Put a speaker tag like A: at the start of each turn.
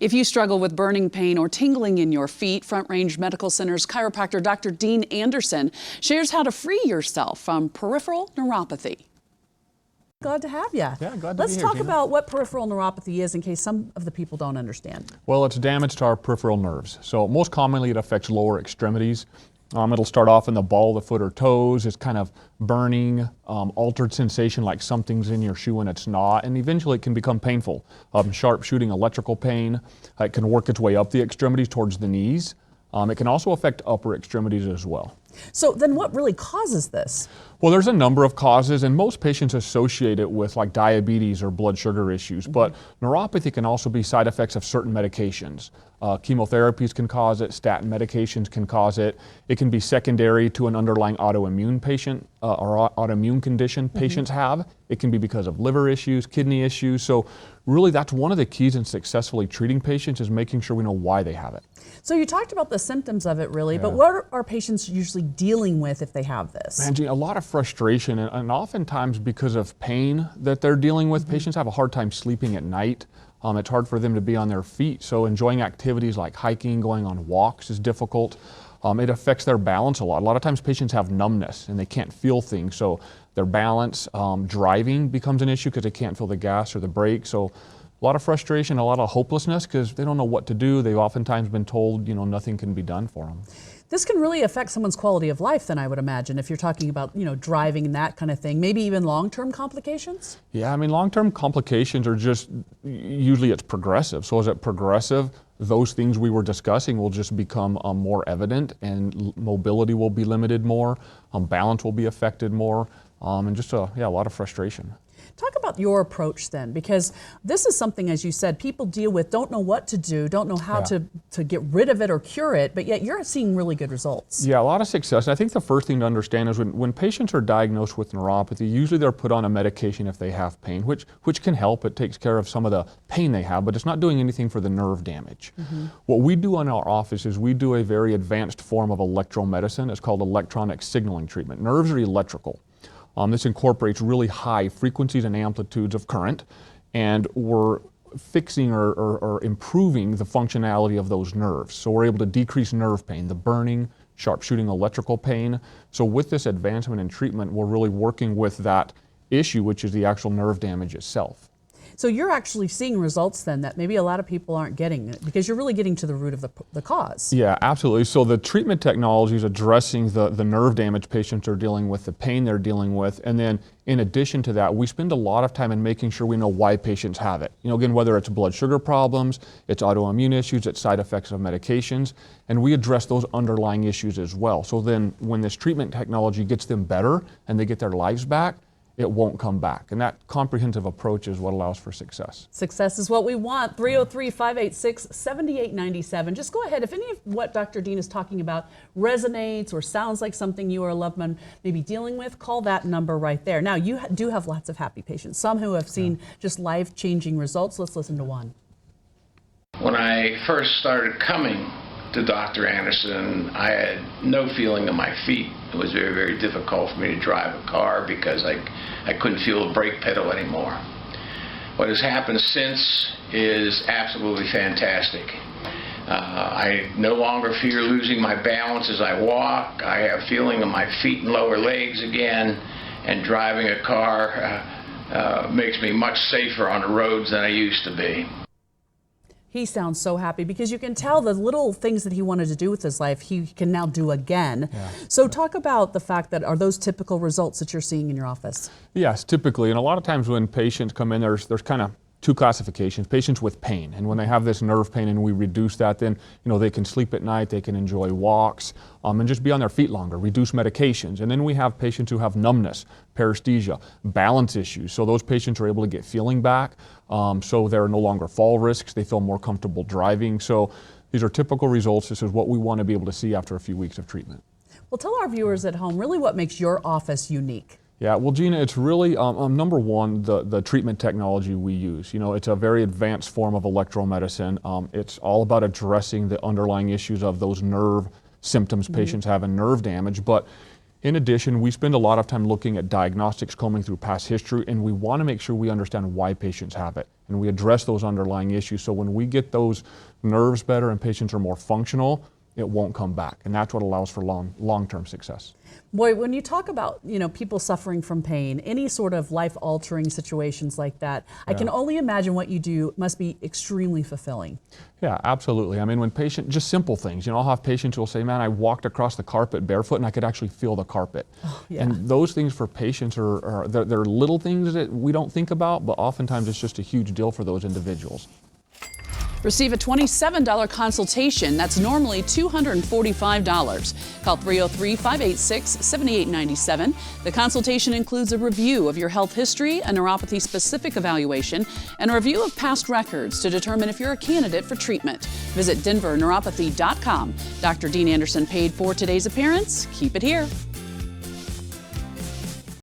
A: If you struggle with burning pain or tingling in your feet, Front Range Medical Center's chiropractor Dr. Dean Anderson shares how to free yourself from peripheral neuropathy.
B: Glad to have you.
C: Yeah, glad to be here,
B: Let's talk
C: Gina.
B: about what peripheral neuropathy is in case some of the people don't understand.
C: Well, it's damage to our peripheral nerves. So most commonly it affects lower extremities. It'll start off in the ball of the foot or toes. It's kind of burning, altered sensation like something's in your shoe and it's not, and eventually it can become painful. Sharp shooting electrical pain. It can work its way up the extremities towards the knees. It can also affect upper extremities as well.
B: So then what really causes this?
C: Well, there's a number of causes, and most patients associate it with like diabetes or blood sugar issues, but neuropathy can also be side effects of certain medications. Chemotherapies can cause it, statin medications can cause it. It can be secondary to an underlying autoimmune patient or autoimmune condition patients have. It can be because of liver issues, kidney issues. So really that's one of the keys in successfully treating patients is making sure we know why they have it.
B: So you talked about the symptoms of it really, but what are patients usually dealing with if they have this?
C: Man, Gina, a lot of frustration and oftentimes because of pain that they're dealing with. Patients have a hard time sleeping at night. It's hard for them to be on their feet, so enjoying activities like hiking, going on walks is difficult. It affects their balance a lot. A lot of times patients have numbness and they can't feel things, so their balance, driving becomes an issue because they can't feel the gas or the brake. So a lot of frustration, a lot of hopelessness because they don't know what to do. They've oftentimes been told, nothing can be done for them.
B: This can really affect someone's quality of life then, I would imagine, if you're talking about, driving and that kind of thing, maybe even long-term complications?
C: Yeah, I mean, long-term complications are just, usually it's progressive. So as it progressive, those things we were discussing will just become more evident and mobility will be limited more, balance will be affected more, and just a lot of frustration.
B: Talk about your approach then, because this is something, as you said, people deal with, don't know what to do, don't know how to get rid of it or cure it, but yet you're seeing really good results.
C: Yeah, a lot of success. I think the first thing to understand is when patients are diagnosed with neuropathy, usually they're put on a medication if they have pain, which can help. It takes care of some of the pain they have, but it's not doing anything for the nerve damage. What we do in our office is we do a very advanced form of electromedicine. It's called electronic signaling treatment. Nerves are electrical. This incorporates really high frequencies and amplitudes of current, and we're fixing or improving the functionality of those nerves. So we're able to decrease nerve pain, the burning, sharp shooting electrical pain. So with this advancement in treatment, we're really working with that issue, which is the actual nerve damage itself.
B: So you're actually seeing results then that maybe a lot of people aren't getting, because you're really getting to the root of the cause.
C: Yeah, absolutely. So the treatment technology is addressing the nerve damage patients are dealing with, the pain they're dealing with, and then in addition to that, we spend a lot of time in making sure we know why patients have it. Again, whether it's blood sugar problems, it's autoimmune issues, it's side effects of medications, and we address those underlying issues as well. So then when this treatment technology gets them better and they get their lives back, it won't come back. And that comprehensive approach is what allows for success.
B: Success is what we want. 303-586-7897. Just go ahead. If any of what Dr. Dean is talking about resonates or sounds like something you or a loved one may be dealing with, call that number right there. Now, you do have lots of happy patients, some who have seen just life-changing results. Let's listen to one.
D: When I first started coming to Dr. Anderson, I had no feeling in my feet. It was very, very difficult for me to drive a car because I couldn't feel the brake pedal anymore. What has happened since is absolutely fantastic. I no longer fear losing my balance as I walk. I have feeling in my feet and lower legs again, and driving a car makes me much safer on the roads than I used to be.
B: He sounds so happy because you can tell the little things that he wanted to do with his life, he can now do again. So talk about the fact that, are those typical results that you're seeing in your office?
C: Yes, typically. And a lot of times when patients come in, there's kind of two classifications. Patients with pain, and when they have this nerve pain and we reduce that, then they can sleep at night, they can enjoy walks, and just be on their feet longer, reduce medications. And then we have patients who have numbness, paresthesia, balance issues. So those patients are able to get feeling back, so there are no longer fall risks, they feel more comfortable driving. So these are typical results. This is what we want to be able to see after a few weeks of treatment.
B: Well, tell our viewers at home really what makes your office unique.
C: Yeah, well, Gina, it's really, number one, the treatment technology we use. It's a very advanced form of electromedicine. It's all about addressing the underlying issues of those nerve symptoms patients have and nerve damage. But in addition, we spend a lot of time looking at diagnostics, combing through past history, and we want to make sure we understand why patients have it. and we address those underlying issues. So when we get those nerves better and patients are more functional, it won't come back. And that's what allows for long-term success.
B: Boy, when you talk about, people suffering from pain, any sort of life-altering situations like that, I can only imagine what you do must be extremely fulfilling.
C: Yeah, absolutely. I mean, when just simple things, I'll have patients who will say, man, I walked across the carpet barefoot and I could actually feel the carpet.
B: Oh, yeah.
C: And those things for patients they're little things that we don't think about, but oftentimes it's just a huge deal for those individuals.
A: Receive a $27 consultation. That's normally $245. Call 303-586-7897. The consultation includes a review of your health history, a neuropathy-specific evaluation, and a review of past records to determine if you're a candidate for treatment. Visit denverneuropathy.com. Dr. Dean Anderson paid for today's appearance. Keep it here.